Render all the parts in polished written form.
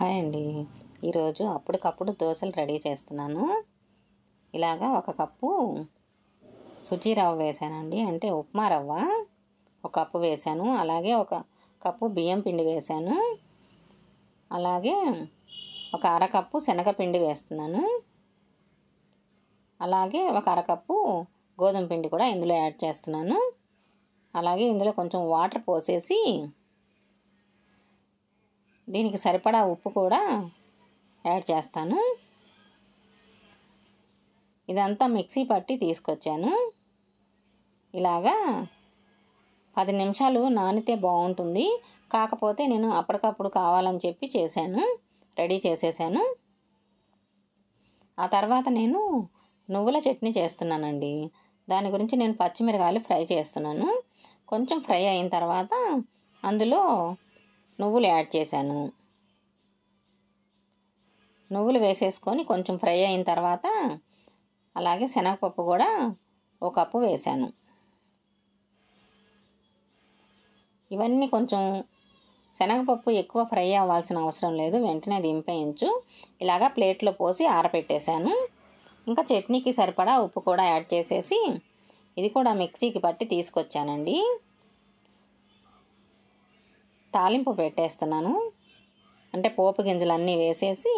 Hi అండి. ఈరోజు అప్పటికప్పుడు దోశలు రెడీ చేస్తున్నాను. ఇలాగా ఒక కప్పు సుజీ రవ్వ వేసానండి, అంటే ఉప్మా రవ్వ ఒక కప్పు వేసాను. అలాగే ఒక కప్పు బియ్యం పిండి వేసాను. అలాగే ఒక అరకప్పు శనగపిండి వేస్తున్నాను. అలాగే ఒక అరకప్పు గోధుమ పిండి కూడా ఇందులో యాడ్ చేస్తున్నాను. అలాగే ఇందులో కొంచెం వాటర్ పోసేసి దీనికి సరిపడా ఉప్పు కూడా యాడ్ చేస్తాను. ఇదంతా మిక్సీ పట్టి తీసుకొచ్చాను. ఇలాగా 10 నిమిషాలు నానితే బాగుంటుంది. కాకపోతే నేను అప్పటికప్పుడు కావాలని చెప్పి రెడీ చేసేసాను. ఆ తర్వాత నేను నువ్వుల చట్నీ చేస్తున్నానండి. దాని గురించి నేను పచ్చిమిరకాయలు ఫ్రై చేస్తున్నాను. కొంచెం ఫ్రై అయిన తర్వాత అందులో నువ్వులు యాడ్ చేశాను. నువ్వులు వేసేసుకొని కొంచెం ఫ్రై అయిన తర్వాత అలాగే శనగపప్పు కూడా ఒక కప్పు వేశాను. ఇవన్నీ కొంచెం శనగపప్పు ఎక్కువ ఫ్రై అవ్వాల్సిన అవసరం లేదు, వెంటనే దింపేయచ్చు. ఇలాగా ప్లేట్లో పోసి ఆరబెట్టేశాను. ఇంకా చట్నీకి సరిపడా ఉప్పు కూడా యాడ్ చేసేసి ఇది కూడా మిక్సీకి పట్టి తీసుకొచ్చానండి. తాలింపు పెట్టేస్తున్నాను, అంటే పోపు గింజలన్నీ వేసేసి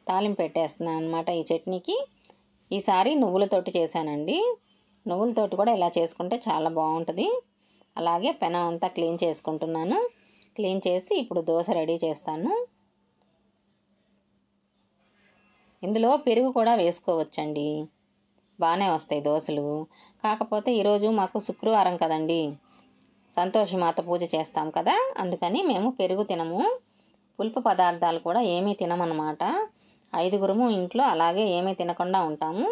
తాలింపు పెట్టేస్తున్నాను అనమాట ఈ చట్నీకి. ఈసారి నువ్వులతోటి చేశానండి. నువ్వులతోటి కూడా ఇలా చేసుకుంటే చాలా బాగుంటుంది. అలాగే పెనం అంతా క్లీన్ చేసుకుంటున్నాను. క్లీన్ చేసి ఇప్పుడు దోశ రెడీ చేస్తాను. ఇందులో పెరుగు కూడా వేసుకోవచ్చండి, బాగానే వస్తాయి దోశలు. కాకపోతే ఈరోజు మాకు శుక్రవారం కదండి, సంతోషి మాత పూజ చేస్తాం కదా, అందుకని మేము పెరుగు తినము. పులుపు పదార్థాలు కూడా ఏమీ తినమన్నమాట. 5గురు ఇంట్లో అలాగే ఏమీ తినకుండా ఉంటాము.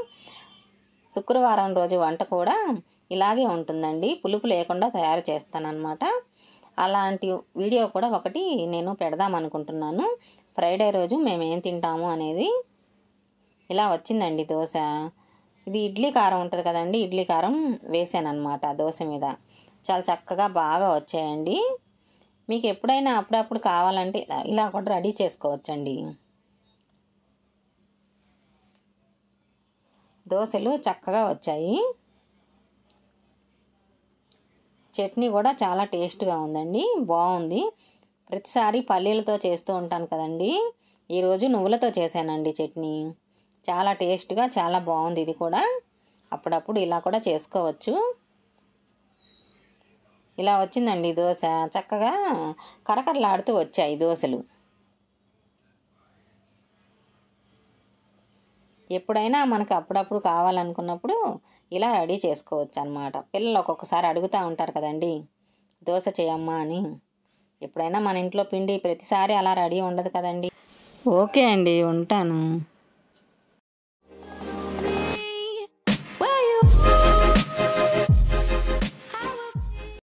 శుక్రవారం రోజు వంట కూడా ఇలాగే ఉంటుందండి, పులుపు లేకుండా తయారు చేస్తానన్నమాట. అలాంటి వీడియో కూడా ఒకటి నేను పెడదామనుకుంటున్నాను. ఫ్రైడే రోజు మేము ఏం తింటాము అనేది. ఇలా వచ్చిందండి దోశ. ఇది ఇడ్లీ కారం ఉంటుంది కదండి, ఇడ్లీ కారం వేసానన్నమాట దోశ మీద. చాలా చక్కగా బాగా వచ్చాయండి. మీకు ఎప్పుడైనా అప్పుడప్పుడు కావాలంటే ఇలా కూడా రెడీ చేసుకోవచ్చండి. దోశలు చక్కగా వచ్చాయి. చట్నీ కూడా చాలా టేస్ట్గా ఉందండి, బాగుంది. ప్రతిసారి పల్లీలతో చేస్తూ ఉంటాను కదండి, ఈరోజు నువ్వులతో చేశానండి చట్నీ. చాలా టేస్ట్గా చాలా బాగుంది. ఇది కూడా అప్పుడప్పుడు ఇలా కూడా చేసుకోవచ్చు. ఇలా వచ్చిందండి దోశ, చక్కగా కరకరలాడుతూ వచ్చాయి దోశలు. ఎప్పుడైనా మనకు అప్పుడప్పుడు కావాలనుకున్నప్పుడు ఇలా రెడీ చేసుకోవచ్చు అన్నమాట. పిల్లలు ఒక్కొక్కసారి అడుగుతూ ఉంటారు కదండి, దోశ చేయమ్మా అని. ఎప్పుడైనా మన ఇంట్లో పిండి ప్రతిసారి అలా రెడీ ఉండదు కదండి. ఓకే అండి, ఉంటాను.